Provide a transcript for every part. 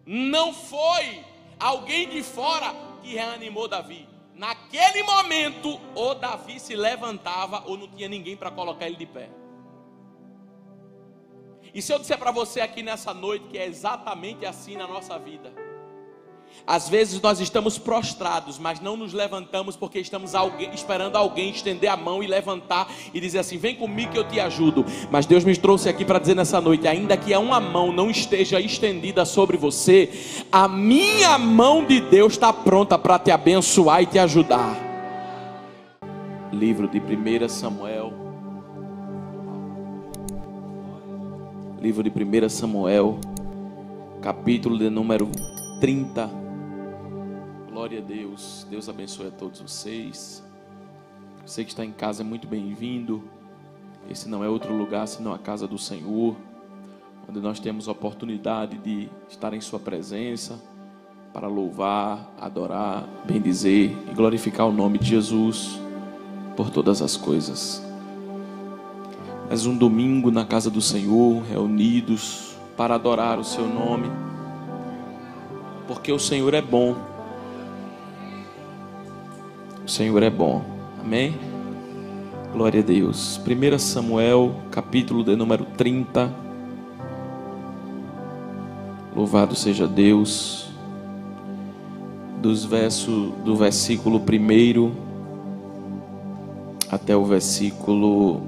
Não foi alguém de fora que reanimou Davi. Naquele momento, ou Davi se levantava, ou não tinha ninguém para colocar ele de pé. E se eu disser para você aqui nessa noite que é exatamente assim na nossa vida? Às vezes nós estamos prostrados, mas não nos levantamos porque estamos esperando alguém estender a mão e levantar e dizer assim: vem comigo que eu te ajudo. Mas Deus me trouxe aqui para dizer nessa noite: ainda que uma mão não esteja estendida sobre você, a minha mão de Deus está pronta para te abençoar e te ajudar. Livro de 1 Samuel. Livro de 1 Samuel, capítulo de número 30. Glória a Deus. Deus abençoe a todos vocês. Você que está em casa é muito bem-vindo. Esse não é outro lugar senão a casa do Senhor, onde nós temos a oportunidade de estar em sua presença para louvar, adorar, bendizer e glorificar o nome de Jesus por todas as coisas. Mais um domingo na casa do Senhor, reunidos para adorar o seu nome, porque o Senhor é bom. O Senhor é bom. Amém? Glória a Deus. 1 Samuel, capítulo de número 30. Louvado seja Deus. Do versículo 1 até o versículo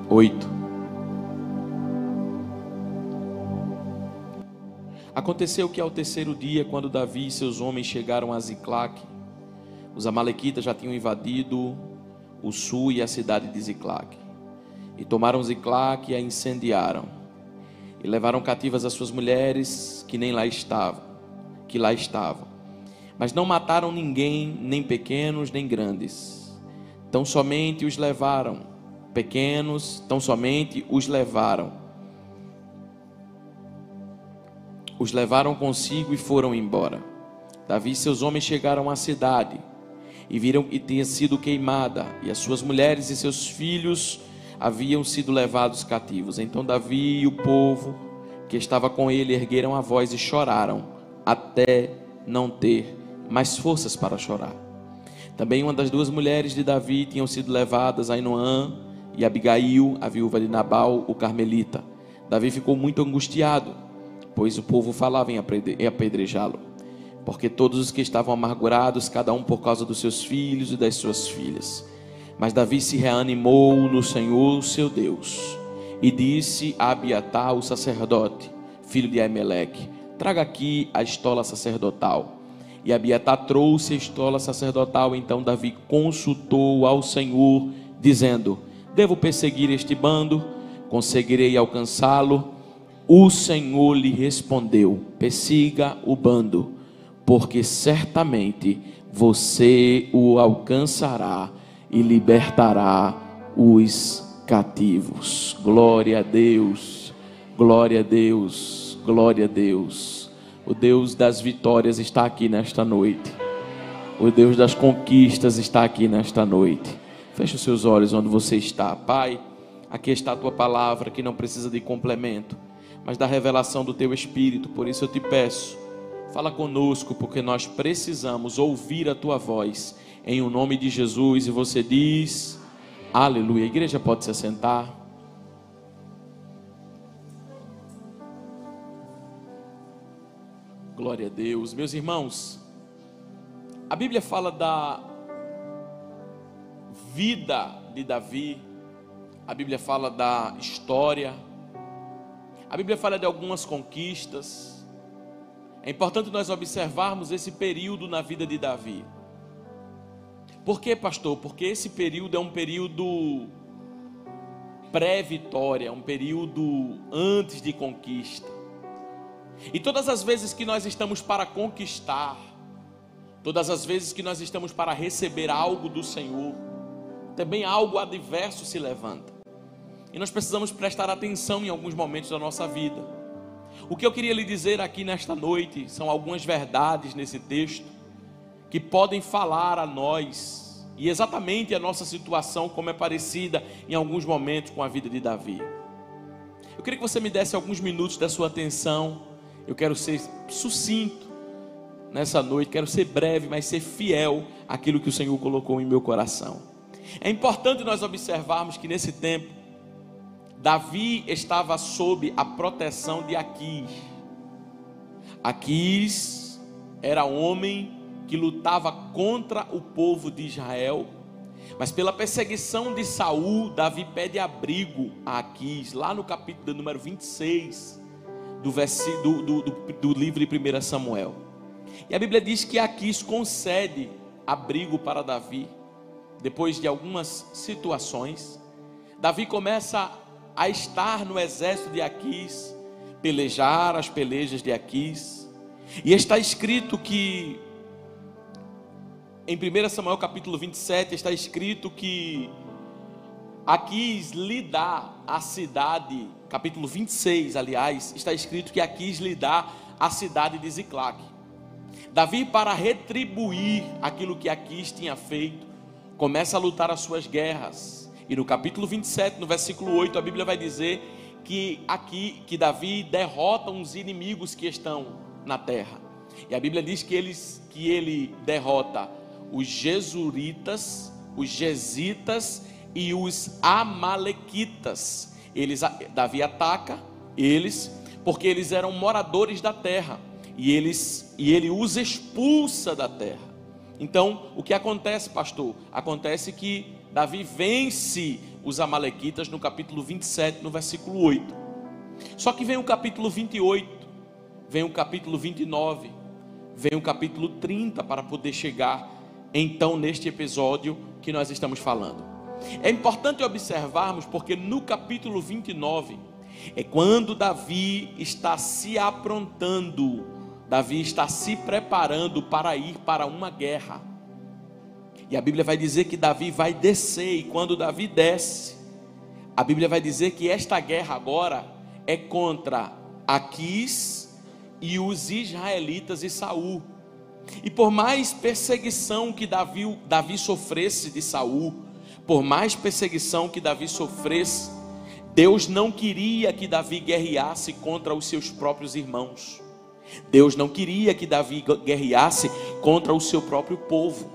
8. Aconteceu que ao terceiro dia, quando Davi e seus homens chegaram a Ziclague, os amalequitas já tinham invadido o sul e a cidade de Ziclague, e tomaram Ziclague e a incendiaram, e levaram cativas as suas mulheres que lá estavam, mas não mataram ninguém, nem pequenos nem grandes, tão somente os levaram consigo e foram embora. Davi e seus homens chegaram à cidade e viram que tinha sido queimada, e as suas mulheres e seus filhos haviam sido levados cativos. Então Davi e o povo que estava com ele ergueram a voz e choraram, até não ter mais forças para chorar. Também uma das duas mulheres de Davi tinham sido levadas, Ainoã e Abigail, a viúva de Nabal, o carmelita. Davi ficou muito angustiado, pois o povo falava em apedrejá-lo, porque todos os que estavam amargurados, cada um por causa dos seus filhos e das suas filhas. Mas Davi se reanimou no Senhor seu Deus, e disse a Abiatar, o sacerdote, filho de Aimeleque: traga aqui a estola sacerdotal. E Abiatar trouxe a estola sacerdotal. Então Davi consultou ao Senhor, dizendo: devo perseguir este bando? Conseguirei alcançá-lo? O Senhor lhe respondeu: persiga o bando, porque certamente você o alcançará e libertará os cativos. Glória a Deus, glória a Deus, glória a Deus. O Deus das vitórias está aqui nesta noite. O Deus das conquistas está aqui nesta noite. Feche os seus olhos onde você está. Pai, aqui está a tua palavra, que não precisa de complemento, mas da revelação do teu Espírito. Por isso eu te peço, fala conosco, porque nós precisamos ouvir a tua voz, em o nome de Jesus. E você diz: aleluia. A igreja pode se assentar. Glória a Deus. Meus irmãos, a Bíblia fala da vida de Davi, a Bíblia fala da história, a Bíblia fala de algumas conquistas. É importante nós observarmos esse período na vida de Davi. Por quê, pastor? Porque esse período é um período pré-vitória, é um período antes de conquista. E todas as vezes que nós estamos para conquistar, todas as vezes que nós estamos para receber algo do Senhor, também algo adverso se levanta. E nós precisamos prestar atenção em alguns momentos da nossa vida. O que eu queria lhe dizer aqui nesta noite são algumas verdades nesse texto que podem falar a nós, e exatamente a nossa situação, como é parecida em alguns momentos com a vida de Davi. Eu queria que você me desse alguns minutos da sua atenção. Eu quero ser sucinto nessa noite, quero ser breve, mas ser fiel àquilo que o Senhor colocou em meu coração. É importante nós observarmos que nesse tempo, Davi estava sob a proteção de Aquis. Aquis era homem que lutava contra o povo de Israel, mas pela perseguição de Saul, Davi pede abrigo a Aquis, lá no capítulo número 26 do livro de 1 Samuel. E a Bíblia diz que Aquis concede abrigo para Davi. Depois de algumas situações, Davi começa a estar no exército de Aquis, pelejar as pelejas de Aquis. E está escrito que em 1 Samuel capítulo 27 está escrito que Aquis lhe dá a cidade, capítulo 26 aliás, está escrito que Aquis lhe dá a cidade de Ziclague. Davi, para retribuir aquilo que Aquis tinha feito, começa a lutar as suas guerras. E no capítulo 27, no versículo 8, a Bíblia vai dizer que Davi derrota uns inimigos que estão na terra. E a Bíblia diz que ele derrota os Gesuritas, os Gesitas e os Amalequitas. Davi ataca eles porque eles eram moradores da terra, e ele os expulsa da terra. Então, o que acontece, pastor? Acontece que Davi vence os Amalequitas no capítulo 27, no versículo 8. Só que vem o capítulo 28, vem o capítulo 29, vem o capítulo 30 para poder chegar então neste episódio que nós estamos falando. É importante observarmos porque no capítulo 29 é quando Davi está se aprontando, Davi está se preparando para ir para uma guerra. E a Bíblia vai dizer que Davi vai descer, e quando Davi desce, a Bíblia vai dizer que esta guerra agora é contra Aquis e os israelitas e Saul. E por mais perseguição que Davi sofresse de Saul, por mais perseguição que Davi sofresse, Deus não queria que Davi guerreasse contra os seus próprios irmãos. Deus não queria que Davi guerreasse contra o seu próprio povo.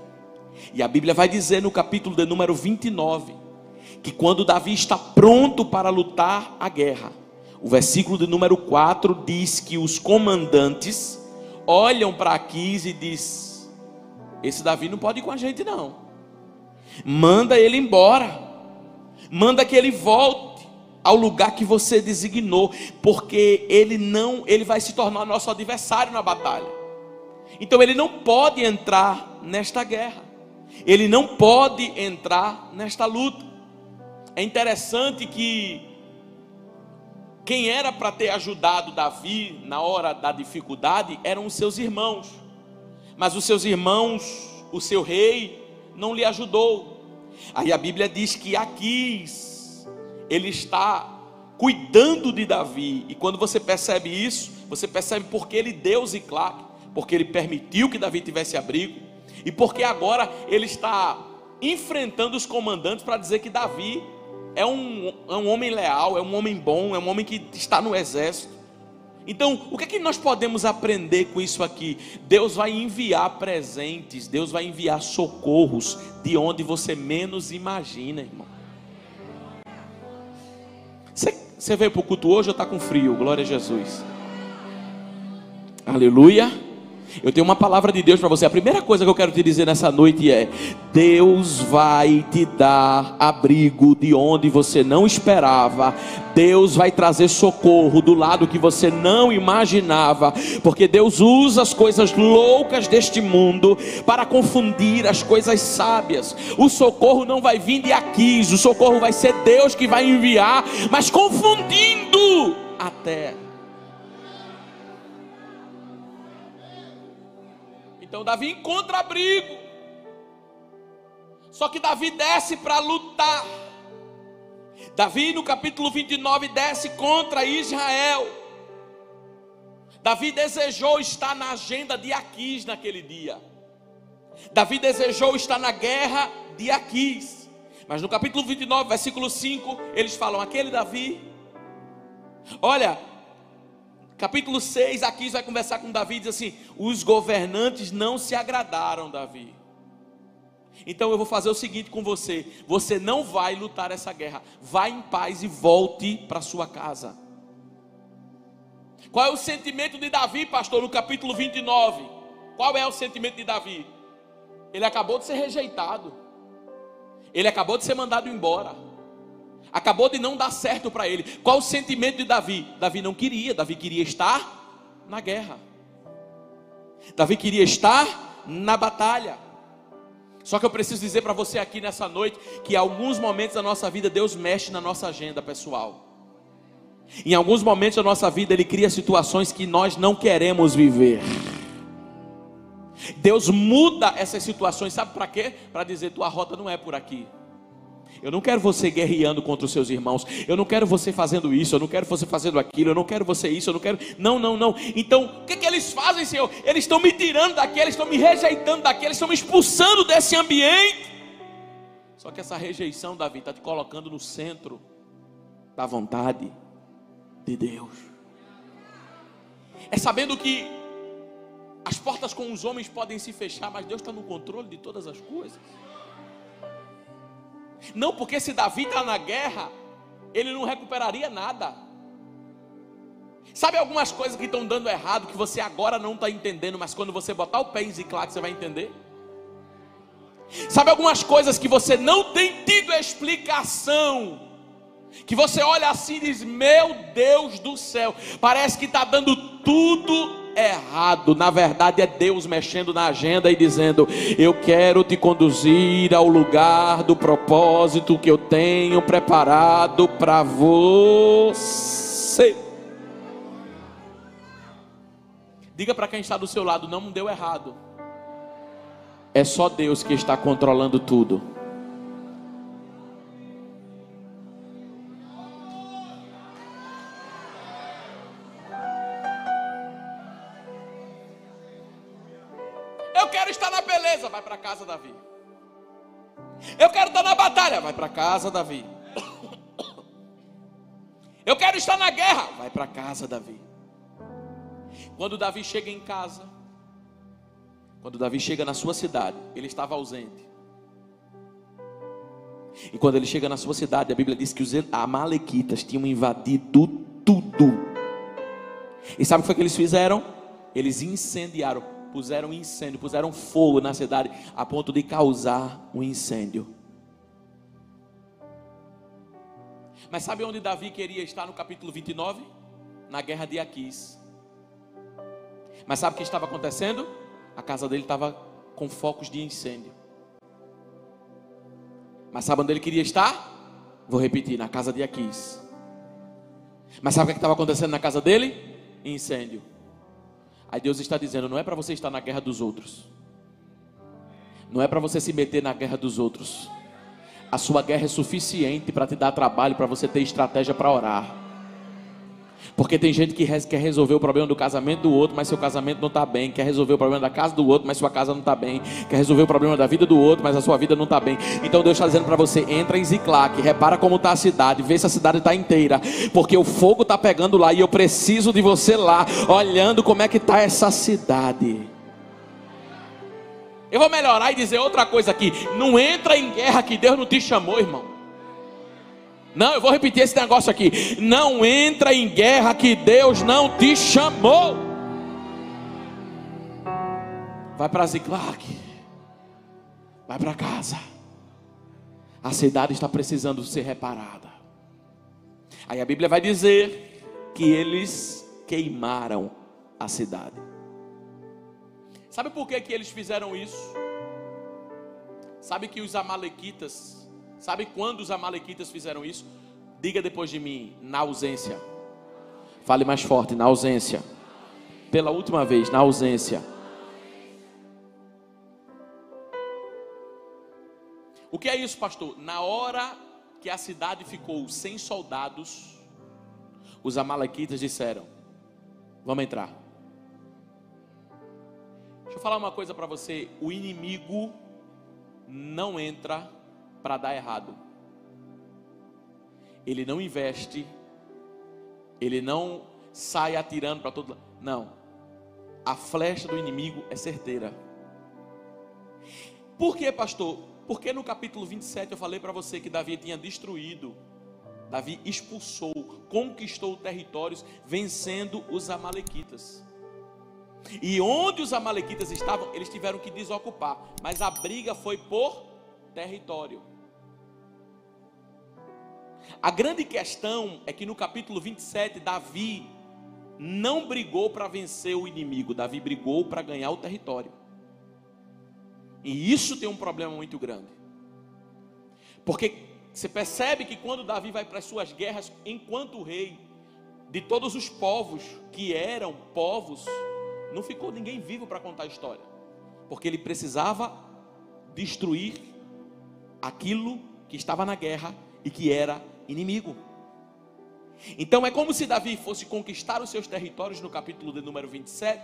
E a Bíblia vai dizer no capítulo de número 29, que quando Davi está pronto para lutar a guerra, o versículo de número 4 diz que os comandantes olham para Aquis e diz: esse Davi não pode ir com a gente não, manda ele embora, manda que ele volte ao lugar que você designou, porque ele vai se tornar nosso adversário na batalha. Então ele não pode entrar nesta guerra, ele não pode entrar nesta luta. É interessante que quem era para ter ajudado Davi na hora da dificuldade eram os seus irmãos, mas os seus irmãos, o seu rei, não lhe ajudou. Aí a Bíblia diz que Aquis, ele está cuidando de Davi, e quando você percebe isso, você percebe porque ele deu Ziclague, porque ele permitiu que Davi tivesse abrigo, e porque agora ele está enfrentando os comandantes para dizer que Davi é um homem leal, é um homem bom, é um homem que está no exército. Então, o que é que nós podemos aprender com isso aqui? Deus vai enviar presentes, Deus vai enviar socorros de onde você menos imagina, irmão. Você veio para o culto hoje ou está com frio? Glória a Jesus. Aleluia. Eu tenho uma palavra de Deus para você. A primeira coisa que eu quero te dizer nessa noite é: Deus vai te dar abrigo de onde você não esperava. Deus vai trazer socorro do lado que você não imaginava, porque Deus usa as coisas loucas deste mundo para confundir as coisas sábias. O socorro não vai vir de Aquis, o socorro vai ser Deus que vai enviar, mas confundindo a terra. Então Davi encontra abrigo, só que Davi desce para lutar. Davi no capítulo 29 desce contra Israel. Davi desejou estar na agenda de Aquis naquele dia. Davi desejou estar na guerra de Aquis. Mas no capítulo 29, versículo 5, eles falam: aquele Davi Olha, capítulo 6, aqui vai conversar com Davi, diz assim: os governantes não se agradaram, Davi. Então eu vou fazer o seguinte com você: você não vai lutar essa guerra, vá em paz e volte para sua casa. Qual é o sentimento de Davi, pastor, no capítulo 29? Qual é o sentimento de Davi? Ele acabou de ser rejeitado, ele acabou de ser mandado embora, acabou de não dar certo para ele. Qual o sentimento de Davi? Davi não queria, Davi queria estar na guerra, Davi queria estar na batalha. Só que eu preciso dizer para você aqui nessa noite, que em alguns momentos da nossa vida Deus mexe na nossa agenda pessoal. Em alguns momentos da nossa vida Ele cria situações que nós não queremos viver. Deus muda essas situações, sabe para quê? Para dizer: tua rota não é por aqui. Eu não quero você guerreando contra os seus irmãos, eu não quero você fazendo isso, eu não quero você fazendo aquilo, eu não quero você isso, eu não quero, não. Então, o que eles fazem, Senhor? Eles estão me tirando daqui, eles estão me rejeitando daqui, eles estão me expulsando desse ambiente. Só que essa rejeição, Davi, está te colocando no centro da vontade de Deus. É sabendo que as portas com os homens podem se fechar, mas Deus está no controle de todas as coisas. Não porque se Davi está na guerra, ele não recuperaria nada. Sabe algumas coisas que estão dando errado, que você agora não está entendendo, mas quando você botar o pé em Ziclague, você vai entender? Sabe algumas coisas que você não tem tido explicação, que você olha assim e diz: meu Deus do céu, parece que está dando tudo errado. Na verdade é Deus mexendo na agenda e dizendo: eu quero te conduzir ao lugar do propósito que eu tenho preparado para você. Diga para quem está do seu lado: não deu errado, é só Deus que está controlando tudo. Eu quero estar na beleza, vai para casa, Davi. Eu quero estar na batalha, vai para casa, Davi. Eu quero estar na guerra, vai para casa, Davi. Quando Davi chega em casa, quando Davi chega na sua cidade, ele estava ausente. E quando ele chega na sua cidade, a Bíblia diz que os amalequitas tinham invadido tudo. E sabe o que foi que eles fizeram? Eles incendiaram. Puseram incêndio, puseram fogo na cidade, a ponto de causar um incêndio. Mas sabe onde Davi queria estar no capítulo 29? Na guerra de Aquis. Mas sabe o que estava acontecendo? A casa dele estava com focos de incêndio. Mas sabe onde ele queria estar? Vou repetir: na casa de Aquis. Mas sabe o que estava acontecendo na casa dele? Incêndio. Aí Deus está dizendo: não é para você estar na guerra dos outros, não é para você se meter na guerra dos outros. A sua guerra é suficiente para te dar trabalho, para você ter estratégia para orar. Porque tem gente que quer resolver o problema do casamento do outro, mas seu casamento não está bem. Quer resolver o problema da casa do outro, mas sua casa não está bem. Quer resolver o problema da vida do outro, mas a sua vida não está bem. Então Deus está dizendo para você: entra em Ziclague, repara como está a cidade, vê se a cidade está inteira, porque o fogo está pegando lá, e eu preciso de você lá, olhando como é que está essa cidade. Eu vou melhorar e dizer outra coisa aqui: não entra em guerra que Deus não te chamou, irmão. Não, eu vou repetir esse negócio aqui: não entra em guerra que Deus não te chamou. Vai para Ziclague, vai para casa. A cidade está precisando ser reparada. Aí a Bíblia vai dizer que eles queimaram a cidade. Sabe por que eles fizeram isso? Sabe que os amalequitas, sabe quando os amalequitas fizeram isso? Diga depois de mim: na ausência. Fale mais forte: na ausência. Pela última vez: na ausência. O que é isso, pastor? Na hora que a cidade ficou sem soldados, os amalequitas disseram: vamos entrar. Deixa eu falar uma coisa para você: o inimigo não entra para dar errado. Ele não investe Ele não sai atirando para todo lado. Não. A flecha do inimigo é certeira. Por quê, pastor? Porque no capítulo 27 eu falei para você que Davi tinha destruído, Davi expulsou, conquistou territórios, vencendo os amalequitas. E onde os amalequitas estavam, eles tiveram que desocupar. Mas a briga foi por território. A grande questão é que no capítulo 27, Davi não brigou para vencer o inimigo. Davi brigou para ganhar o território. E isso tem um problema muito grande. Porque você percebe que quando Davi vai para as suas guerras, enquanto rei de todos os povos que eram povos, não ficou ninguém vivo para contar a história. Porque ele precisava destruir aquilo que estava na guerra e que era inimigo. Então é como se Davi fosse conquistar os seus territórios no capítulo de número 27,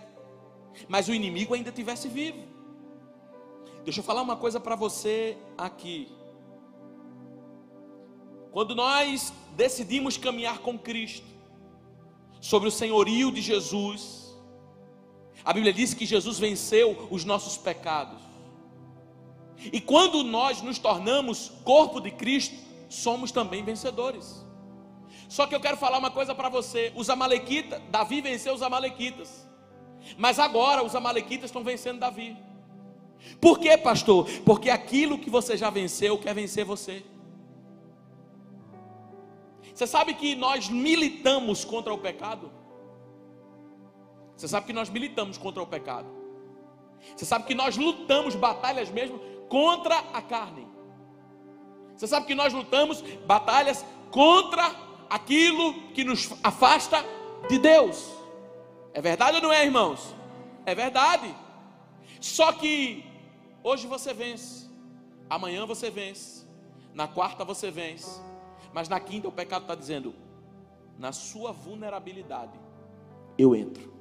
mas o inimigo ainda estivesse vivo. Deixa eu falar uma coisa para você aqui. Quando nós decidimos caminhar com Cristo, sobre o senhorio de Jesus, a Bíblia diz que Jesus venceu os nossos pecados. E quando nós nos tornamos corpo de Cristo, somos também vencedores. Só que eu quero falar uma coisa para você. Os amalequitas, Davi venceu os amalequitas, mas agora os amalequitas estão vencendo Davi. Por quê, pastor? Porque aquilo que você já venceu quer vencer você. Você sabe que nós militamos contra o pecado? Você sabe que nós militamos contra o pecado? Você sabe que nós lutamos batalhas mesmo contra a carne? Você sabe que nós lutamos batalhas contra aquilo que nos afasta de Deus? É verdade ou não é, irmãos? É verdade. Só que hoje você vence, amanhã você vence, na quarta você vence, mas na quinta o pecado está dizendo: na sua vulnerabilidade eu entro.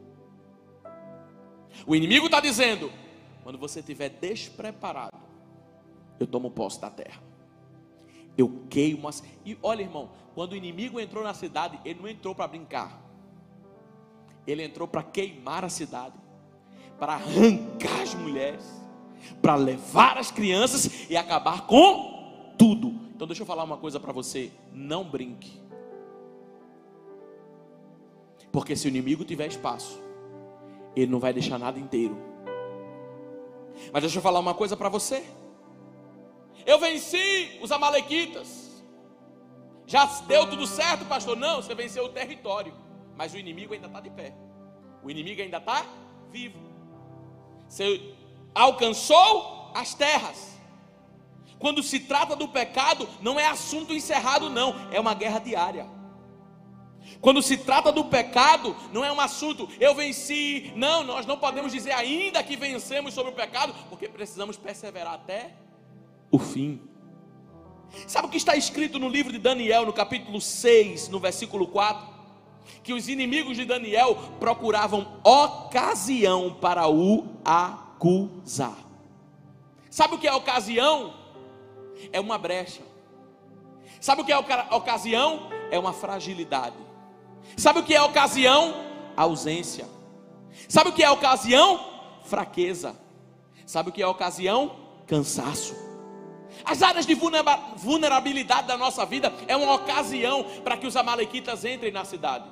O inimigo está dizendo: quando você estiver despreparado, eu tomo posse da terra, eu queimo as... E olha, irmão, quando o inimigo entrou na cidade, ele não entrou para brincar, ele entrou para queimar a cidade, para arrancar as mulheres, para levar as crianças e acabar com tudo. Então deixa eu falar uma coisa para você: não brinque, porque se o inimigo tiver espaço, ele não vai deixar nada inteiro. Mas deixa eu falar uma coisa para você: eu venci os amalequitas, já deu tudo certo, pastor? Não, você venceu o território, mas o inimigo ainda está de pé, o inimigo ainda está vivo. Você alcançou as terras. Quando se trata do pecado, não é assunto encerrado, não, é uma guerra diária. Quando se trata do pecado, não é um assunto, eu venci. Não, nós não podemos dizer ainda que vencemos sobre o pecado, porque precisamos perseverar até o fim. Sabe o que está escrito no livro de Daniel, no capítulo 6, no versículo 4? Que os inimigos de Daniel procuravam ocasião para o acusar. Sabe o que é ocasião? É uma brecha. Sabe o que é ocasião? É uma fragilidade. Sabe o que é ocasião? Ausência. Sabe o que é ocasião? Fraqueza. Sabe o que é ocasião? Cansaço. As áreas de vulnerabilidade da nossa vida é uma ocasião para que os amalequitas entrem na cidade,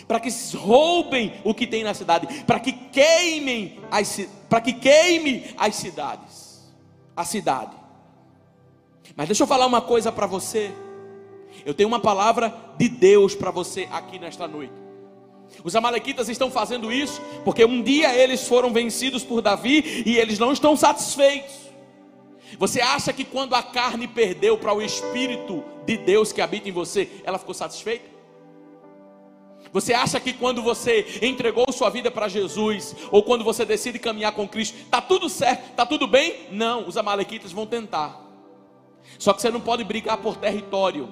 para que roubem o que tem na cidade, para que queime as cidades, a cidade. Mas deixa eu falar uma coisa para você. Eu tenho uma palavra de Deus para você aqui nesta noite. Os amalequitas estão fazendo isso porque um dia eles foram vencidos por Davi e eles não estão satisfeitos. Você acha que quando a carne perdeu para o Espírito de Deus que habita em você, ela ficou satisfeita? Você acha que quando você entregou sua vida para Jesus, ou quando você decide caminhar com Cristo, está tudo certo, está tudo bem? Não, os amalequitas vão tentar. Só que você não pode brigar por território,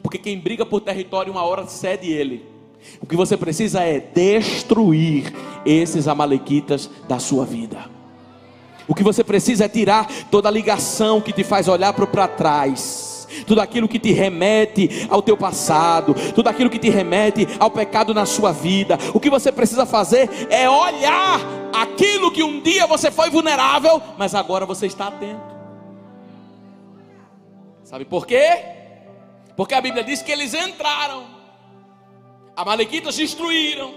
porque quem briga por território uma hora cede ele. O que você precisa é destruir esses amalequitas da sua vida. O que você precisa é tirar toda a ligação que te faz olhar para trás, tudo aquilo que te remete ao teu passado, tudo aquilo que te remete ao pecado na sua vida. O que você precisa fazer é olhar aquilo que um dia você foi vulnerável, mas agora você está atento. Sabe por quê? Porque a Bíblia diz que eles entraram, amalequitas destruíram,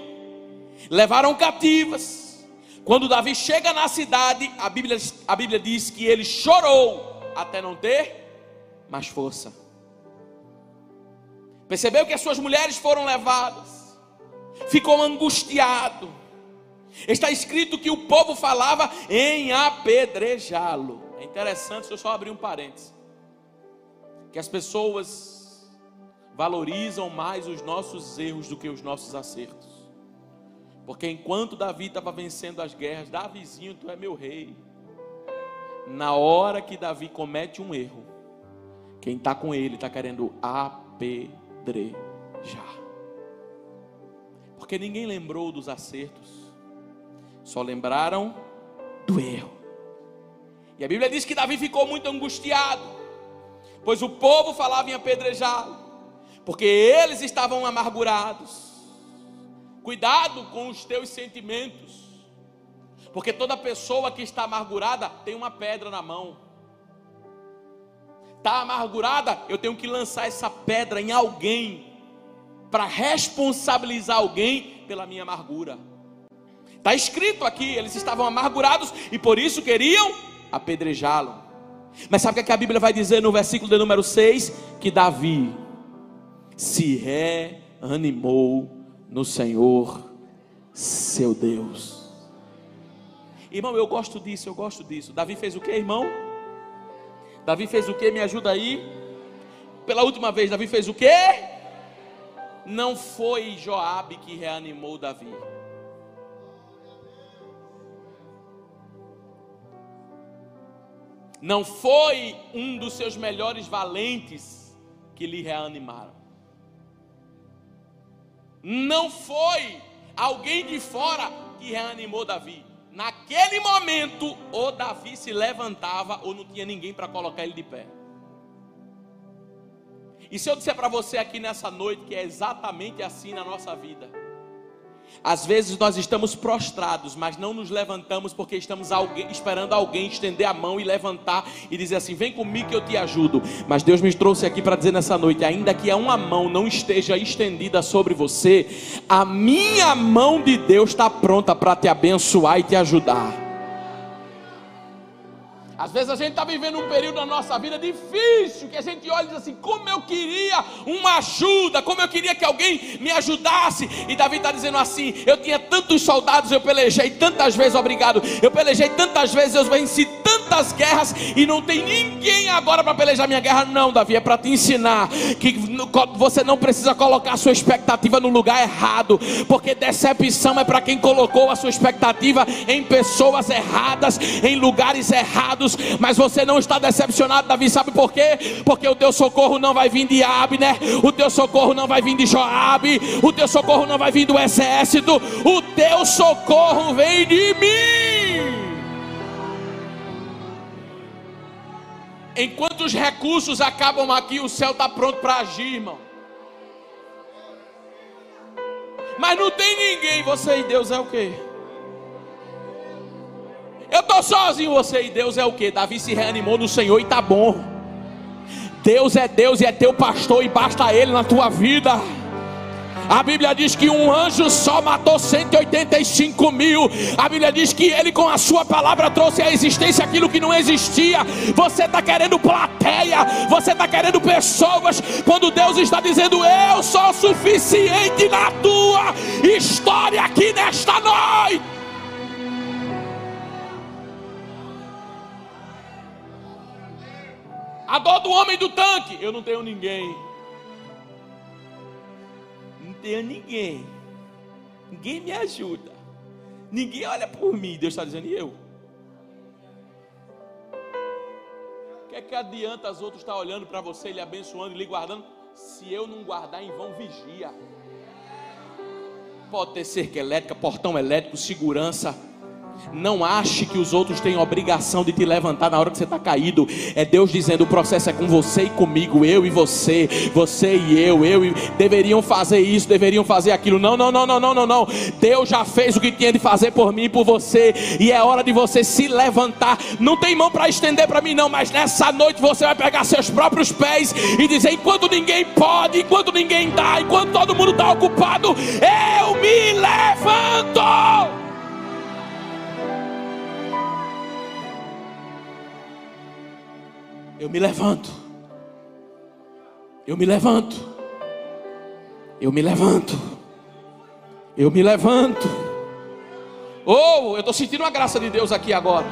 levaram cativas. Quando Davi chega na cidade, a Bíblia diz que ele chorou até não ter mais força. Percebeu que as suas mulheres foram levadas, ficou angustiado. Está escrito que o povo falava em apedrejá-lo. É interessante, se eu só abrir um parênteses, que as pessoas valorizam mais os nossos erros do que os nossos acertos. Porque enquanto Davi estava vencendo as guerras, Davizinho, tu é meu rei. Na hora que Davi comete um erro, quem está com ele está querendo apedrejar. Porque ninguém lembrou dos acertos, só lembraram do erro. E a Bíblia diz que Davi ficou muito angustiado, pois o povo falava em apedrejá-lo, porque eles estavam amargurados. Cuidado com os teus sentimentos, porque toda pessoa que está amargurada tem uma pedra na mão. Está amargurada, eu tenho que lançar essa pedra em alguém, para responsabilizar alguém pela minha amargura. Está escrito aqui, eles estavam amargurados e por isso queriam apedrejá-lo. Mas sabe o que a Bíblia vai dizer no versículo de número 6? Que Davi se reanimou no Senhor, seu Deus. Irmão, eu gosto disso. Davi fez o que, irmão? Davi fez o que? Me ajuda aí. Pela última vez, Davi fez o que? Não foi Joabe que reanimou Davi. Não foi um dos seus melhores valentes que lhe reanimaram. Não foi alguém de fora que reanimou Davi. Naquele momento, ou Davi se levantava, ou não tinha ninguém para colocar ele de pé. E se eu disser para você aqui nessa noite que é exatamente assim na nossa vida? Às vezes nós estamos prostrados, mas não nos levantamos porque estamos esperando alguém estender a mão e levantar e dizer assim: vem comigo que eu te ajudo. Mas Deus me trouxe aqui para dizer nessa noite, ainda que uma mão não esteja estendida sobre você, a minha mão de Deus está pronta para te abençoar e te ajudar. Às vezes a gente está vivendo um período da nossa vida difícil, que a gente olha e diz assim: como eu queria uma ajuda, como eu queria que alguém me ajudasse. E Davi está dizendo assim: eu tinha tantos soldados, eu pelejei tantas vezes, obrigado, eu pelejei tantas vezes, eu venci tantas guerras, e não tem ninguém agora para pelejar minha guerra. Não, Davi, é para te ensinar que você não precisa colocar a sua expectativa no lugar errado, porque decepção é para quem colocou a sua expectativa em pessoas erradas, em lugares errados. Mas você não está decepcionado, Davi, sabe por quê? Porque o teu socorro não vai vir de Abner, o teu socorro não vai vir de Joabe, o teu socorro não vai vir do exército, o teu socorro vem de mim. Enquanto os recursos acabam aqui, o céu está pronto para agir, irmão. Mas não tem ninguém, você e Deus é o quê? Eu estou sozinho, você e Deus é o que? Davi se reanimou no Senhor e está bom. Deus e é teu pastor e basta Ele na tua vida. A Bíblia diz que um anjo só matou 185 mil. A Bíblia diz que Ele com a sua palavra trouxe à existência aquilo que não existia. Você está querendo plateia, você está querendo pessoas, quando Deus está dizendo: eu sou suficiente na tua história aqui nesta noite. A dor do homem do tanque: eu não tenho ninguém. Não tenho ninguém. Ninguém me ajuda. Ninguém olha por mim. Deus está dizendo: e eu? O que adianta as outras estar olhando para você, lhe abençoando e lhe guardando, se eu não guardar em vão vigia? Pode ter cerca elétrica, portão elétrico, segurança. Não ache que os outros têm obrigação de te levantar na hora que você está caído. É Deus dizendo: o processo é com você e comigo, eu e você, você e eu e... deveriam fazer isso, deveriam fazer aquilo. Não. Deus já fez o que tinha de fazer por mim e por você, e é hora de você se levantar. Não tem mão para estender para mim não, mas nessa noite você vai pegar seus próprios pés e dizer: enquanto ninguém pode, enquanto ninguém dá, enquanto todo mundo está ocupado, eu me levanto. Eu me levanto. Eu me levanto. Eu me levanto. Eu me levanto. Oh, eu estou sentindo a graça de Deus aqui agora.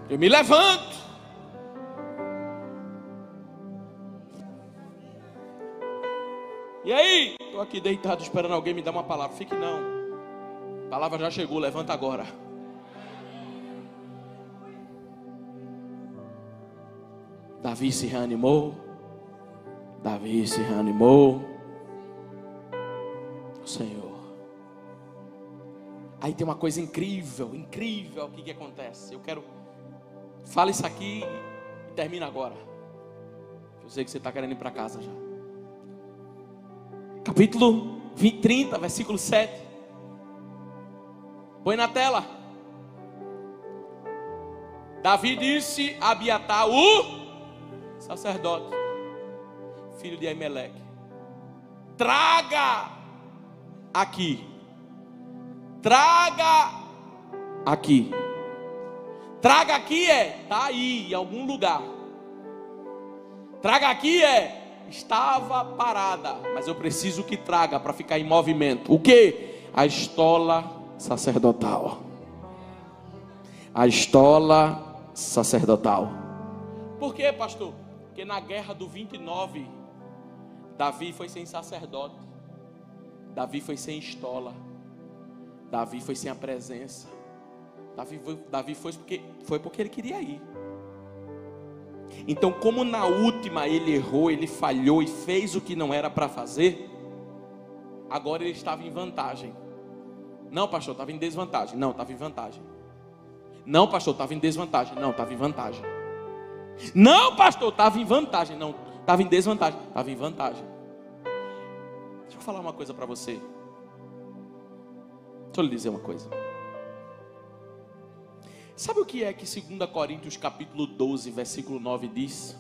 Eu me levanto. E aí? Estou aqui deitado esperando alguém me dar uma palavra. Fique não. A palavra já chegou, levanta agora. Davi se reanimou. Davi se reanimou. O Senhor. Aí tem uma coisa incrível aqui que acontece. Eu quero... Fala isso aqui e termina agora. Eu sei que você está querendo ir para casa já. Capítulo 30, versículo 7. Põe na tela. Davi disse a Abiatar, o sacerdote, filho de Aimeleque: traga aqui. Traga aqui. Traga aqui está aí, em algum lugar. Traga aqui estava parada, mas eu preciso que traga para ficar em movimento. O que? A estola sacerdotal. A estola sacerdotal. Por quê, pastor? Porque na guerra do 29, Davi foi sem sacerdote. Davi foi sem estola. Davi foi sem a presença. Davi foi porque ele queria ir. Então, como na última ele errou, ele falhou e fez o que não era para fazer, agora ele estava em vantagem. Não, pastor, estava em desvantagem. Não, estava em vantagem. Não, pastor, estava em desvantagem. Não, estava em vantagem. Não, pastor, estava em vantagem. Não, estava em desvantagem. Estava em vantagem. Deixa eu falar uma coisa para você. Deixa eu lhe dizer uma coisa. Sabe o que é que 2 Coríntios capítulo 12, versículo 9 diz?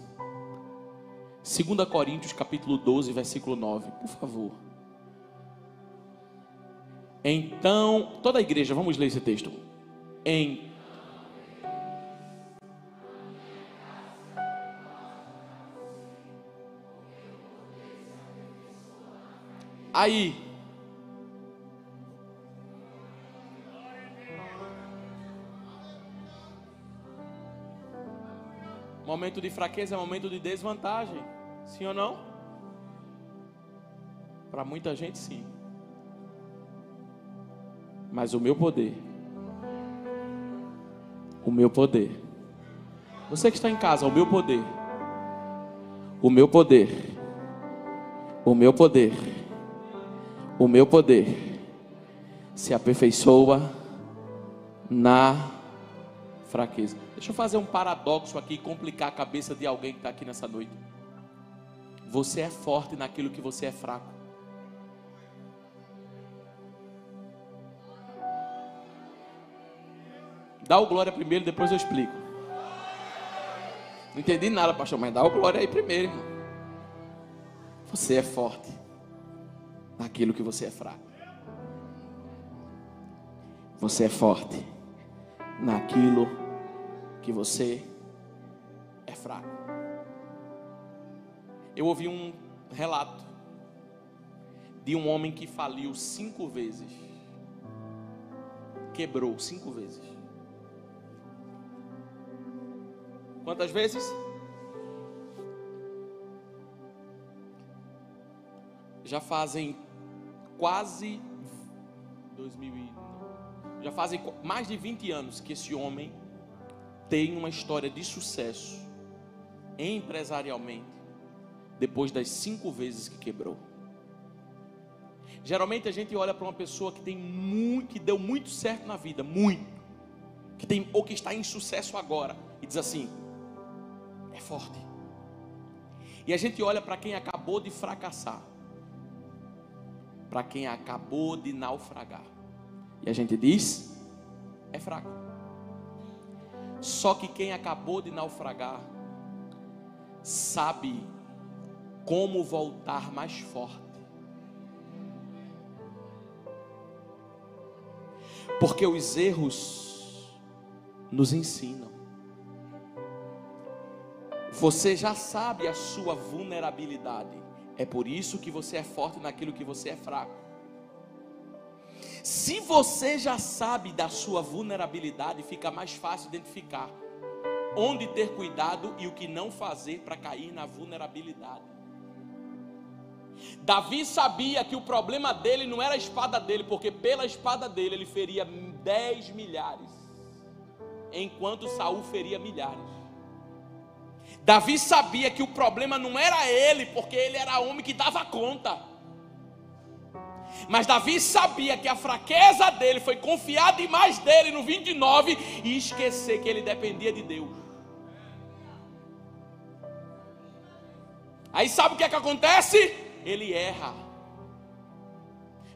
2 Coríntios capítulo 12, versículo 9, por favor. Então, toda a igreja, vamos ler esse texto. Aí, momento de fraqueza é momento de desvantagem. Sim ou não? Para muita gente, sim. Mas o meu poder, você que está em casa, o meu poder se aperfeiçoa na fraqueza. Deixa eu fazer um paradoxo aqui e complicar a cabeça de alguém que está aqui nessa noite. Você é forte naquilo que você é fraco. Dá o glória primeiro, depois eu explico. Não entendi nada, pastor, mas dá o glória aí primeiro, irmão. Você é forte naquilo que você é fraco. Você é forte naquilo que você é fraco. Eu ouvi um relato de um homem que faliu 5 vezes. Quebrou 5 vezes. Quantas vezes? Já fazem quase 2000 já fazem mais de 20 anos que esse homem tem uma história de sucesso empresarialmente, depois das 5 vezes que quebrou. Geralmente a gente olha para uma pessoa que tem muito, que deu muito certo na vida, que tem ou que está em sucesso agora, e diz assim: é forte. E a gente olha para quem acabou de fracassar, para quem acabou de naufragar, e a gente diz: é fraco. Só que quem acabou de naufragar sabe como voltar mais forte. Porque os erros nos ensinam. Você já sabe a sua vulnerabilidade. É por isso que você é forte naquilo que você é fraco. Se você já sabe da sua vulnerabilidade, fica mais fácil identificar onde ter cuidado e o que não fazer para cair na vulnerabilidade. Davi sabia que o problema dele não era a espada dele, porque pela espada dele ele feria 10 milhares, enquanto Saul feria milhares. Davi sabia que o problema não era ele, porque ele era homem que dava conta. Mas Davi sabia que a fraqueza dele foi confiar demais dele no 29 e esquecer que ele dependia de Deus. Aí sabe o que é que acontece? Ele erra.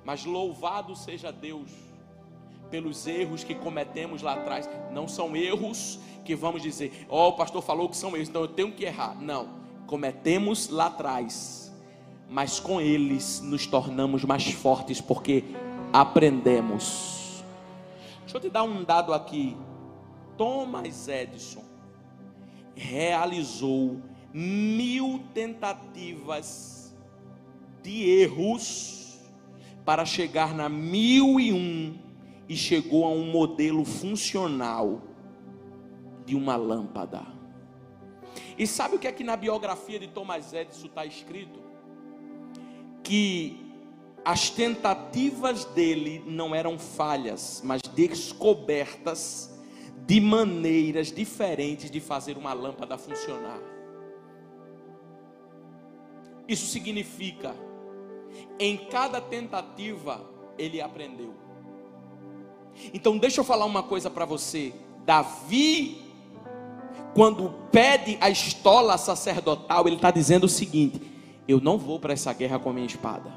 Mas louvado seja Deus pelos erros que cometemos lá atrás. Não são erros que vamos dizer: ó, o pastor falou que são erros, então eu tenho que errar. Não, cometemos lá atrás, mas com eles nos tornamos mais fortes, porque aprendemos. Deixa eu te dar um dado aqui. Thomas Edison realizou 1000 tentativas de erros para chegar na 1001 e chegou a um modelo funcional de uma lâmpada. E sabe o que é que na biografia de Thomas Edison está escrito? Que as tentativas dele não eram falhas, mas descobertas de maneiras diferentes de fazer uma lâmpada funcionar. Isso significa, em cada tentativa ele aprendeu. Então deixa eu falar uma coisa para você. Davi, quando pede a estola sacerdotal, ele está dizendo o seguinte: eu não vou para essa guerra com a minha espada,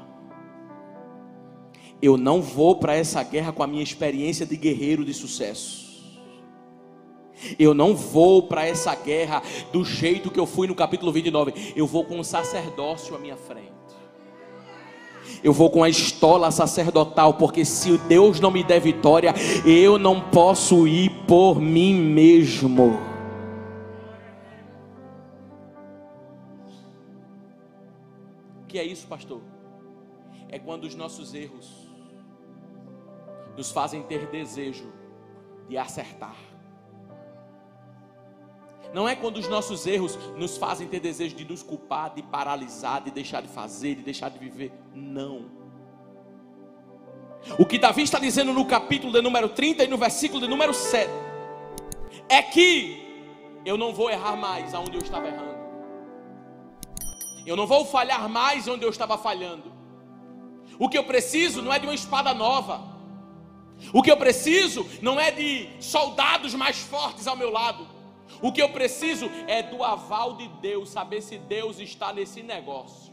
eu não vou para essa guerra com a minha experiência de guerreiro de sucesso, eu não vou para essa guerra do jeito que eu fui no capítulo 29. Eu vou com o sacerdócio à minha frente, eu vou com a estola sacerdotal, porque se Deus não me der vitória, eu não posso ir por mim mesmo. O que é isso, pastor? É quando os nossos erros nos fazem ter desejo de acertar. Não é quando os nossos erros nos fazem ter desejo de nos culpar, de paralisar, de deixar de fazer, de deixar de viver. Não. O que Davi está dizendo no capítulo de número 30 e no versículo de número 7 é que eu não vou errar mais aonde eu estava errando, eu não vou falhar mais onde eu estava falhando. O que eu preciso não é de uma espada nova, o que eu preciso não é de soldados mais fortes ao meu lado. O que eu preciso é do aval de Deus, saber se Deus está nesse negócio.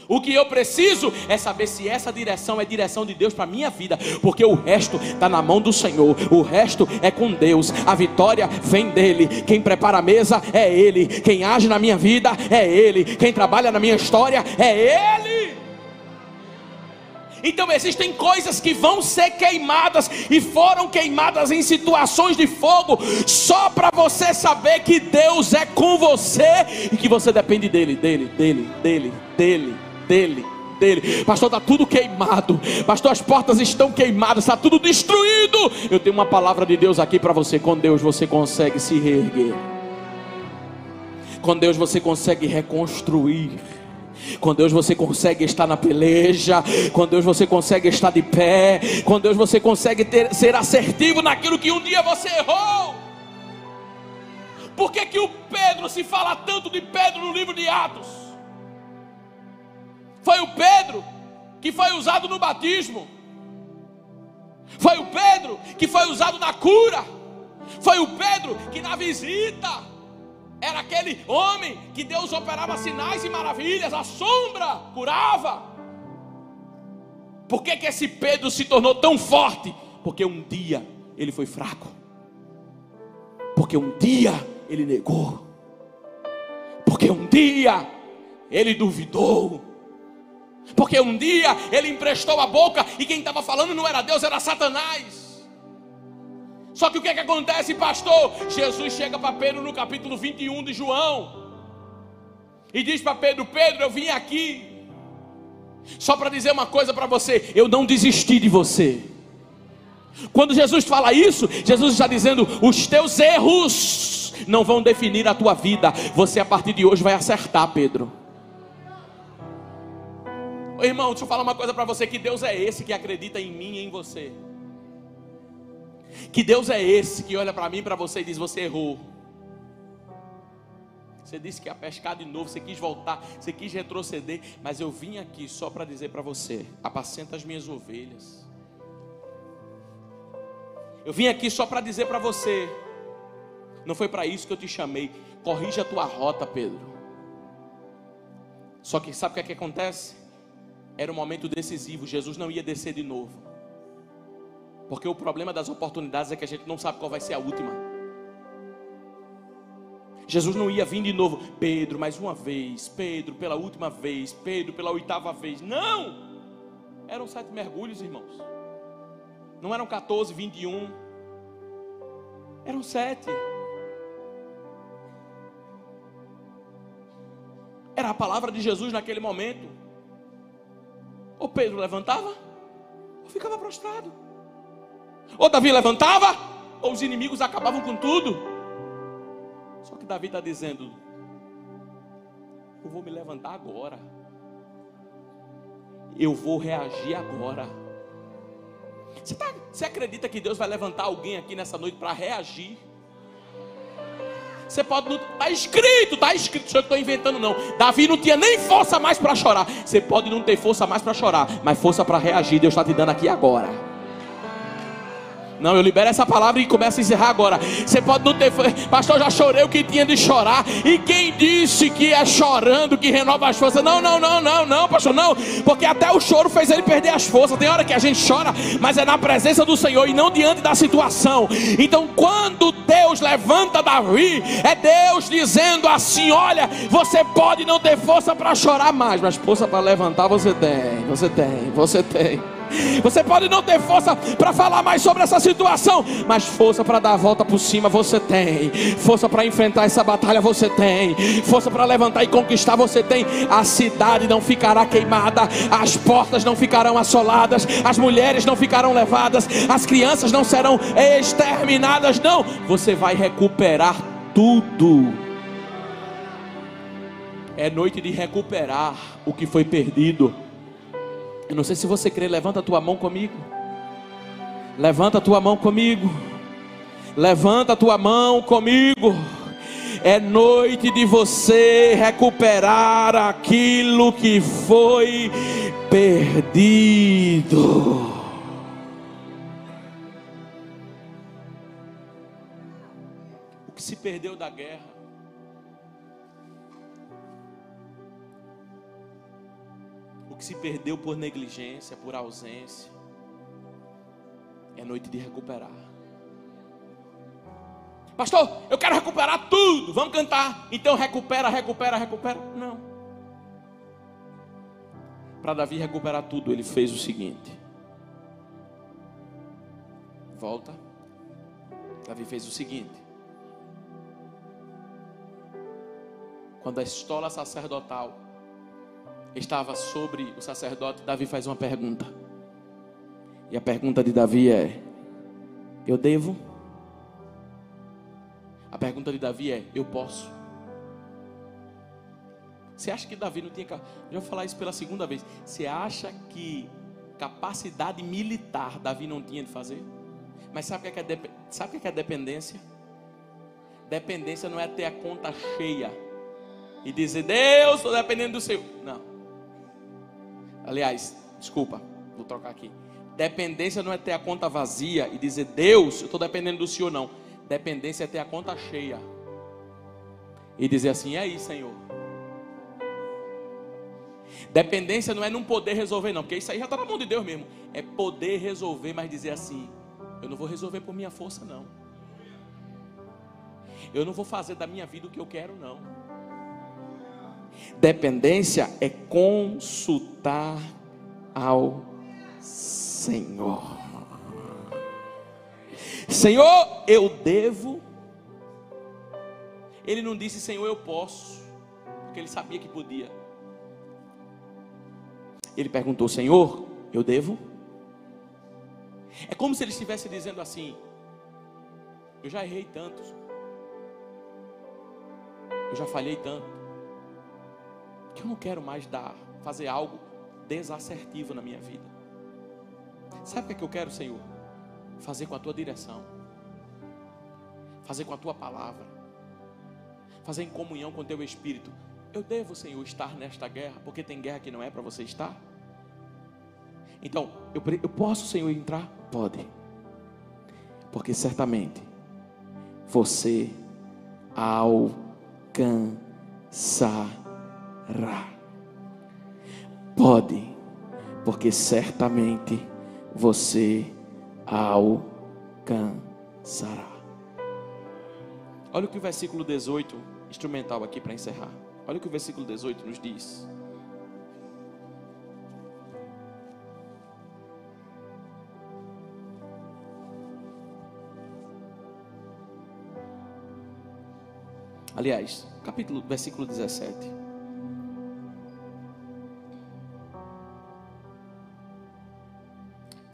O que eu preciso é saber se essa direção é direção de Deus para a minha vida, porque o resto está na mão do Senhor, o resto é com Deus, a vitória vem dEle. Quem prepara a mesa é Ele, quem age na minha vida é Ele, quem trabalha na minha história é Ele. Então existem coisas que vão ser queimadas e foram queimadas em situações de fogo, só para você saber que Deus é com você e que você depende dele. Pastor, está tudo queimado. Pastor, as portas estão queimadas, está tudo destruído. Eu tenho uma palavra de Deus aqui para você. Com Deus você consegue se reerguer, com Deus você consegue reconstruir, com Deus você consegue estar na peleja, com Deus você consegue estar de pé, com Deus você consegue ser assertivo naquilo que um dia você errou. Por que que o Pedro, se fala tanto de Pedro no livro de Atos? Foi o Pedro que foi usado no batismo. Foi o Pedro que foi usado na cura. Foi o Pedro que na visita era aquele homem que Deus operava sinais e maravilhas, a sombra curava. Por que esse Pedro se tornou tão forte? Porque um dia ele foi fraco. Porque um dia ele negou. Porque um dia ele duvidou. Porque um dia ele emprestou a boca e quem estava falando não era Deus, era Satanás. Só que o que acontece, pastor? Jesus chega para Pedro no capítulo 21 de João e diz para Pedro: Pedro, eu vim aqui só para dizer uma coisa para você: eu não desisti de você. Quando Jesus fala isso, Jesus está dizendo: os teus erros não vão definir a tua vida. Você a partir de hoje vai acertar, Pedro. Ô irmão, deixa eu falar uma coisa para você: que Deus é esse que acredita em mim e em você. Que Deus é esse que olha para mim e para você e diz: você errou. Você disse que ia pescar de novo, você quis voltar, você quis retroceder, mas eu vim aqui só para dizer para você: apacenta as minhas ovelhas. Eu vim aqui só para dizer para você: não foi para isso que eu te chamei. Corrija a tua rota, Pedro. Só que sabe o que acontece? Era um momento decisivo. Jesus não ia descer de novo, porque o problema das oportunidades é que a gente não sabe qual vai ser a última. Jesus não ia vir de novo: Pedro, mais uma vez, Pedro, pela última vez, Pedro, pela 8ª vez. Não! Eram 7 mergulhos, irmãos. Não eram 14, 21. Eram 7. Era a palavra de Jesus naquele momento. Ou Pedro levantava, ou ficava prostrado. Ou Davi levantava, ou os inimigos acabavam com tudo. Só que Davi está dizendo: eu vou me levantar agora. Eu vou reagir agora. Você acredita que Deus vai levantar alguém aqui nessa noite para reagir? Você pode não... Está escrito, só que eu estou inventando não. Davi não tinha nem força mais para chorar. Você pode não ter força mais para chorar, mas força para reagir Deus está te dando aqui agora. Não, eu libero essa palavra e começo a encerrar agora. Você pode não ter... Pastor, eu já chorei o que tinha de chorar. E quem disse que é chorando que renova as forças? Não, pastor, não. Porque até o choro fez ele perder as forças. Tem hora que a gente chora, mas é na presença do Senhor e não diante da situação. Então quando Deus levanta Davi, é Deus dizendo assim: olha, você pode não ter força para chorar mais, mas força para levantar você tem. Você pode não ter força para falar mais sobre essa situação, mas força para dar a volta por cima você tem. Força para enfrentar essa batalha você tem. Força para levantar e conquistar você tem. A cidade não ficará queimada, as portas não ficarão assoladas, as mulheres não ficarão levadas, as crianças não serão exterminadas. Não, você vai recuperar tudo. É noite de recuperar o que foi perdido. Eu não sei se você crê, levanta a tua mão comigo. Levanta a tua mão comigo. Levanta a tua mão comigo. É noite de você recuperar aquilo que foi perdido. O que se perdeu da guerra, que se perdeu por negligência, por ausência, é noite de recuperar. Pastor, eu quero recuperar tudo. Vamos cantar. Então recupera. Não. Para Davi recuperar tudo, ele fez o seguinte. Volta. Davi fez o seguinte. Quando a estola sacerdotal estava sobre o sacerdote, Davi faz uma pergunta. E a pergunta de Davi é: eu devo? A pergunta de Davi é: eu posso? Você acha que Davi não tinha... Já vou falar isso pela segunda vez. Você acha que capacidade militar Davi não tinha de fazer? Mas sabe o que é dependência? Dependência não é ter a conta cheia e dizer: Deus, estou dependendo do Senhor. Não. Aliás, Desculpa, vou trocar aqui. Dependência não é ter a conta vazia e dizer, Deus, eu estou dependendo do Senhor, não. Dependência é ter a conta cheia e dizer assim, e aí, Senhor? Dependência não é não poder resolver, não, porque isso aí já está na mão de Deus mesmo. É poder resolver, mas dizer assim, eu não vou resolver por minha força, não. Eu não vou fazer da minha vida o que eu quero, não. Dependência é consultar ao Senhor. Senhor, eu devo. Ele não disse, Senhor, eu posso, porque ele sabia que podia. Ele perguntou, Senhor, eu devo? É como se ele estivesse dizendo assim, eu já errei tanto, eu já falhei tanto, que eu não quero mais fazer algo desassertivo na minha vida. Sabe o que eu quero, Senhor? Fazer com a tua direção, fazer com a tua palavra, fazer em comunhão com o teu Espírito. Eu devo, Senhor, estar nesta guerra, porque tem guerra que não é para você estar. Então, eu posso, Senhor, entrar? Pode, porque certamente você alcançará. Pode, porque certamente você alcançará. Olha o que o versículo 18, instrumental aqui para encerrar. Olha o que o versículo 18 nos diz. Aliás, versículo 17.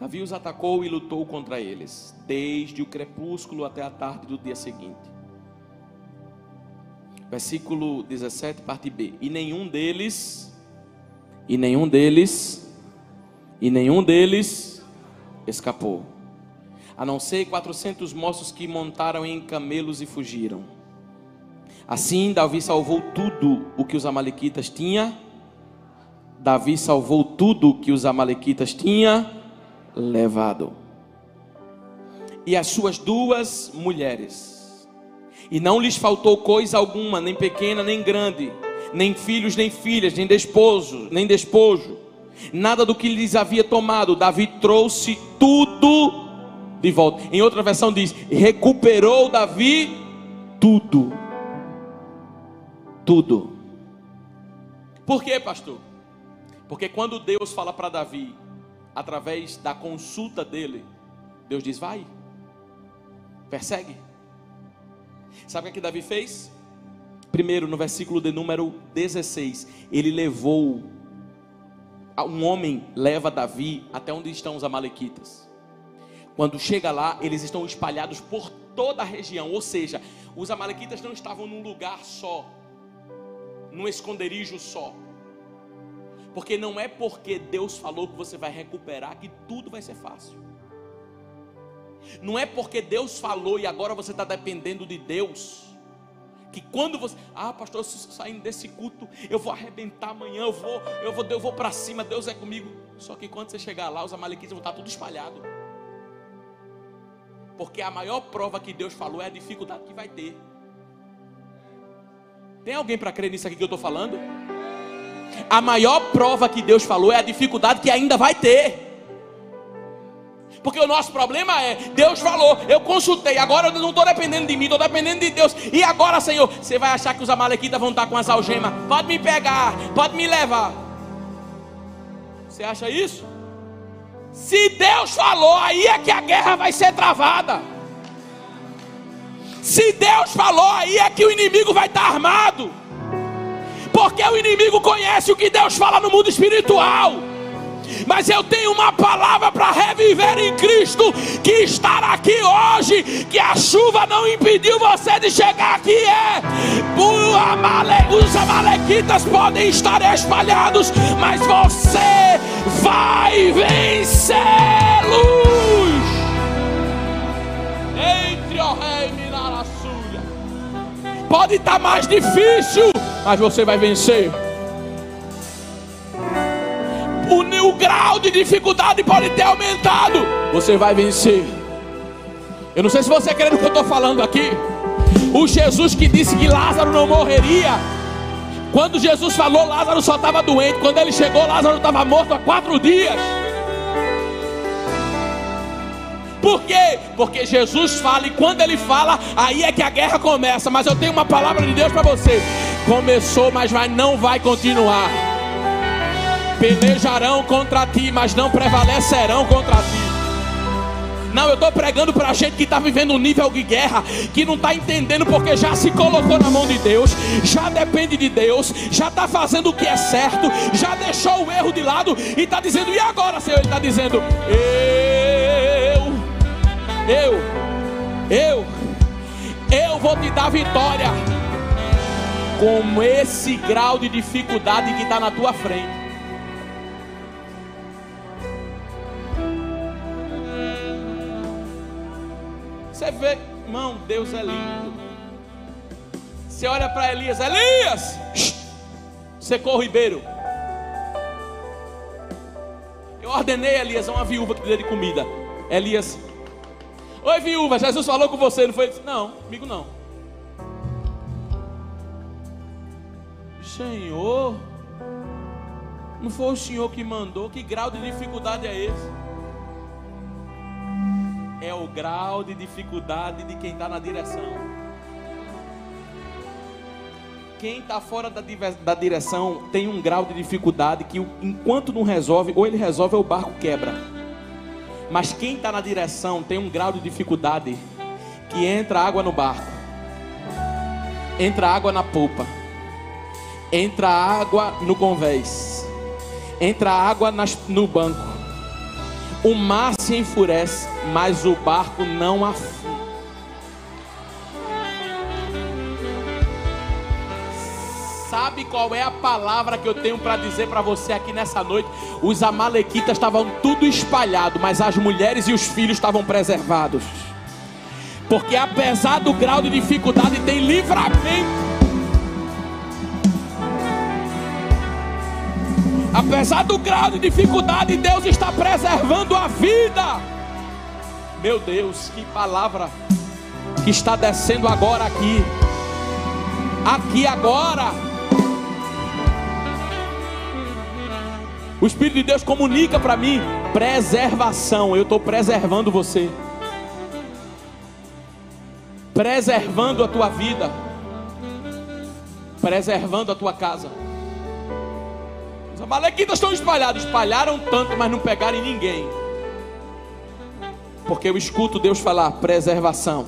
Davi os atacou e lutou contra eles, desde o crepúsculo até a tarde do dia seguinte. Versículo 17, parte B. E nenhum deles escapou, a não ser 400 moços que montaram em camelos e fugiram. Assim, Davi salvou tudo o que os amalequitas tinham. Levado, e as suas 2 mulheres, e não lhes faltou coisa alguma, nem pequena nem grande, nem filhos nem filhas, nem despojo, nada do que lhes havia tomado. Davi trouxe tudo de volta. Em outra versão diz, recuperou Davi tudo. Por quê, pastor? Porque quando Deus fala para Davi, através da consulta dele, Deus diz, vai, persegue. Sabe o que Davi fez? Primeiro, no versículo de número 16, ele levou, um homem leva Davi até onde estão os amalequitas. Quando chega lá, eles estão espalhados por toda a região, ou seja, os amalequitas não estavam num lugar só, num esconderijo só. Porque não é porque Deus falou que você vai recuperar que tudo vai ser fácil. Não é porque Deus falou e agora você está dependendo de Deus, que quando você, pastor, saindo desse culto, eu vou arrebentar amanhã, eu vou para cima, Deus é comigo. Só que quando você chegar lá, os amalequitas vão estar tudo espalhado. Porque a maior prova que Deus falou é a dificuldade que vai ter. Tem alguém para crer nisso aqui que eu estou falando? A maior prova que Deus falou é a dificuldade que ainda vai ter. Porque o nosso problema é, Deus falou, eu consultei, agora eu não estou dependendo de mim, estou dependendo de Deus. E agora, Senhor, você vai achar que os amalequitas vão estar com as algemas, pode me pegar, pode me levar. Você acha isso? Se Deus falou, aí é que a guerra vai ser travada. Se Deus falou, aí é que o inimigo vai estar armado. Porque o inimigo conhece o que Deus fala no mundo espiritual. Mas eu tenho uma palavra para reviver em Cristo, que estar aqui hoje, que a chuva não impediu você de chegar aqui. Os amalequitas podem estar espalhados, mas você vai vencê-los. Entre o rei Minaraçúria. Pode estar mais difícil, mas você vai vencer. o grau de dificuldade pode ter aumentado, você vai vencer. Eu não sei se você crê no que eu estou falando aqui. O Jesus que disse que Lázaro não morreria, quando Jesus falou, Lázaro só estava doente. Quando ele chegou, Lázaro estava morto há 4 dias. Por quê? Porque Jesus fala, e quando ele fala, aí é que a guerra começa. Mas eu tenho uma palavra de Deus para você: começou, mas não vai continuar. Pelejarão contra ti, mas não prevalecerão contra ti. Não, eu estou pregando para a gente que está vivendo um nível de guerra, que não está entendendo, porque já se colocou na mão de Deus, já depende de Deus, já está fazendo o que é certo, já deixou o erro de lado e está dizendo: e agora, Senhor? Ele está dizendo: eu vou te dar vitória com esse grau de dificuldade que está na tua frente. Você vê, irmão, Deus é lindo. Você olha para Elias: Elias, secou o ribeiro. Eu ordenei, Elias, a uma viúva que te dê de comida. Elias: oi, viúva, Jesus falou com você, não foi? Ele disse: não, comigo não. Senhor, não foi o Senhor que mandou? Que grau de dificuldade é esse? É o grau de dificuldade de quem está na direção. Quem está fora da direção tem um grau de dificuldade que, enquanto não resolve, ou ele resolve ou o barco quebra. Mas quem está na direção tem um grau de dificuldade que entra água no barco, entra água na polpa, entra água no convés, entra água no banco. O mar se enfurece, mas o barco não afunda. Sabe qual é a palavra que eu tenho para dizer para você aqui nessa noite? Os amalequitas estavam tudo espalhado, mas as mulheres e os filhos estavam preservados. Porque apesar do grau de dificuldade, tem livramento. Apesar do grau de dificuldade, Deus está preservando a vida. Meu Deus, que palavra que está descendo agora aqui. Aqui agora. O Espírito de Deus comunica para mim: preservação. Eu estou preservando você, preservando a tua vida, preservando a tua casa. Os amalequitas estão espalhados, espalharam tanto, mas não pegaram em ninguém. Porque eu escuto Deus falar: preservação.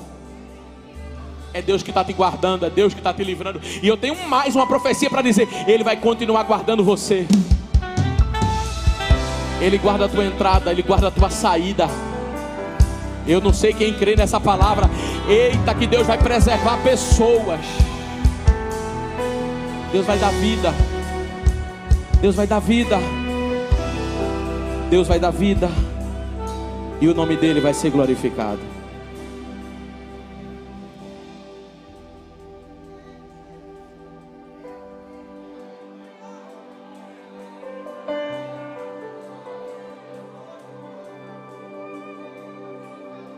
É Deus que está te guardando, é Deus que está te livrando. E eu tenho mais uma profecia para dizer: Ele vai continuar guardando você. Ele guarda a tua entrada, Ele guarda a tua saída. Eu não sei quem crê nessa palavra. Eita, que Deus vai preservar pessoas. Deus vai dar vida. Deus vai dar vida. Deus vai dar vida. E o nome dele vai ser glorificado.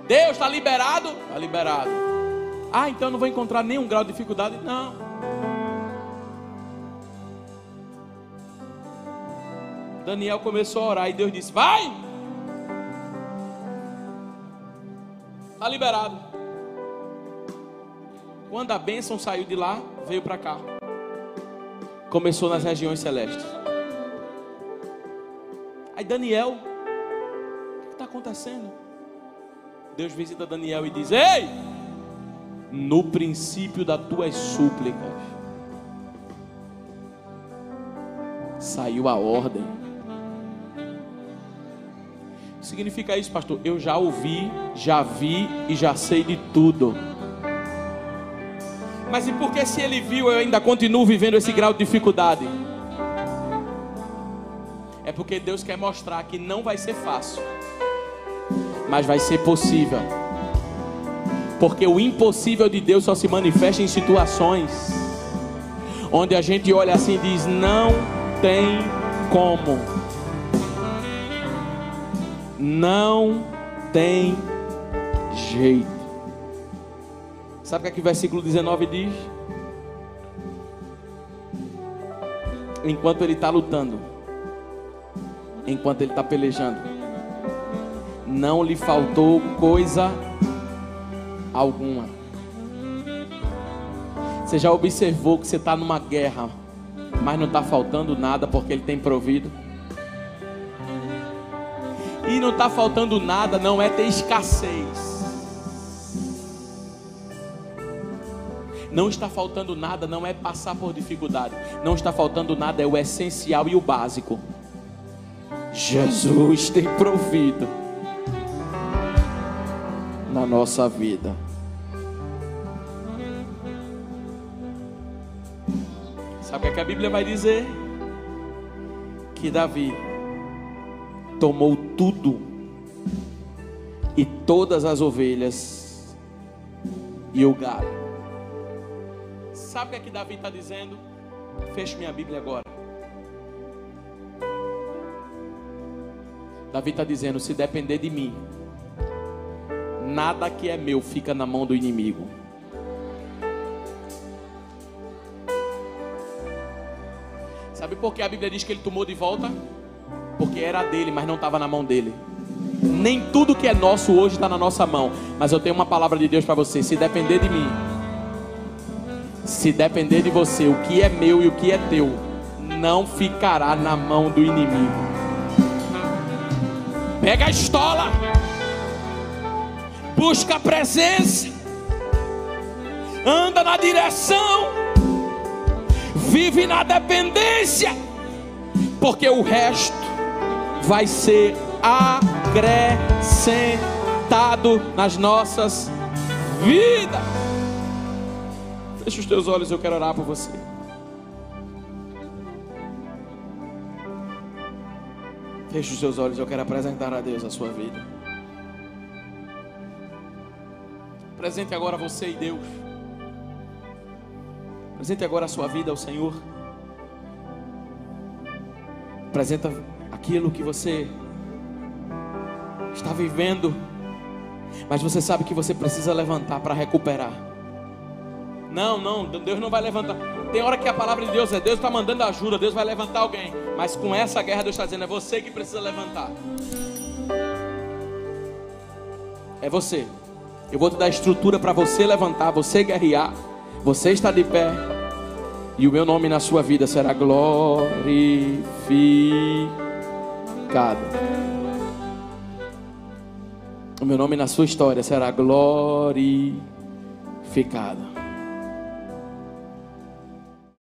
Deus está liberado? Está liberado. Ah, então eu não vou encontrar nenhum grau de dificuldade? Não. Daniel começou a orar e Deus disse: vai! Está liberado. Quando a bênção saiu de lá, veio para cá. Começou nas regiões celestes. Aí Daniel: o que está acontecendo? Deus visita Daniel e diz: ei! No princípio das tuas súplicas saiu a ordem. O que significa isso, pastor? Eu já ouvi, já vi e já sei de tudo. Mas e por que, se ele viu, eu ainda continuo vivendo esse grau de dificuldade? É porque Deus quer mostrar que não vai ser fácil, mas vai ser possível. Porque o impossível de Deus só se manifesta em situações onde a gente olha assim e diz: não tem como. Não tem jeito. Sabe o que o versículo 19 diz? Enquanto ele está lutando, enquanto ele está pelejando, não lhe faltou coisa alguma. Você já observou que você está numa guerra, mas não está faltando nada porque ele tem provido? E não está faltando nada não é ter escassez. Não está faltando nada não é passar por dificuldade. Não está faltando nada é o essencial e o básico. Jesus tem provido na nossa vida. Sabe o que a Bíblia vai dizer? Que Davi tomou tudo e todas as ovelhas e o gado. Sabe o que Davi está dizendo? Feche minha Bíblia agora. Davi está dizendo: se depender de mim, nada que é meu fica na mão do inimigo. Sabe por que a Bíblia diz que ele tomou de volta? Porque era dele, mas não estava na mão dele. Nem tudo que é nosso hoje está na nossa mão. Mas eu tenho uma palavra de Deus para você: se depender de mim, se depender de você, o que é meu e o que é teu não ficará na mão do inimigo. Pega a estola, busca a presença, anda na direção, vive na dependência, porque o resto vai ser acrescentado nas nossas vidas. Feche os teus olhos, eu quero orar por você. Feche os seus olhos, eu quero apresentar a Deus a sua vida. Apresente agora você e Deus. Apresente agora a sua vida ao Senhor. Apresenta aquilo que você está vivendo, mas você sabe que você precisa levantar para recuperar. Não, Deus não vai levantar. Tem hora que a palavra de Deus Deus está mandando ajuda, Deus vai levantar alguém. Mas com essa guerra Deus está dizendo, é você que precisa levantar. É você. Eu vou te dar estrutura para você levantar, você guerrear, você estar de pé, e o meu nome na sua vida será glorificado. O meu nome na sua história será glorificado.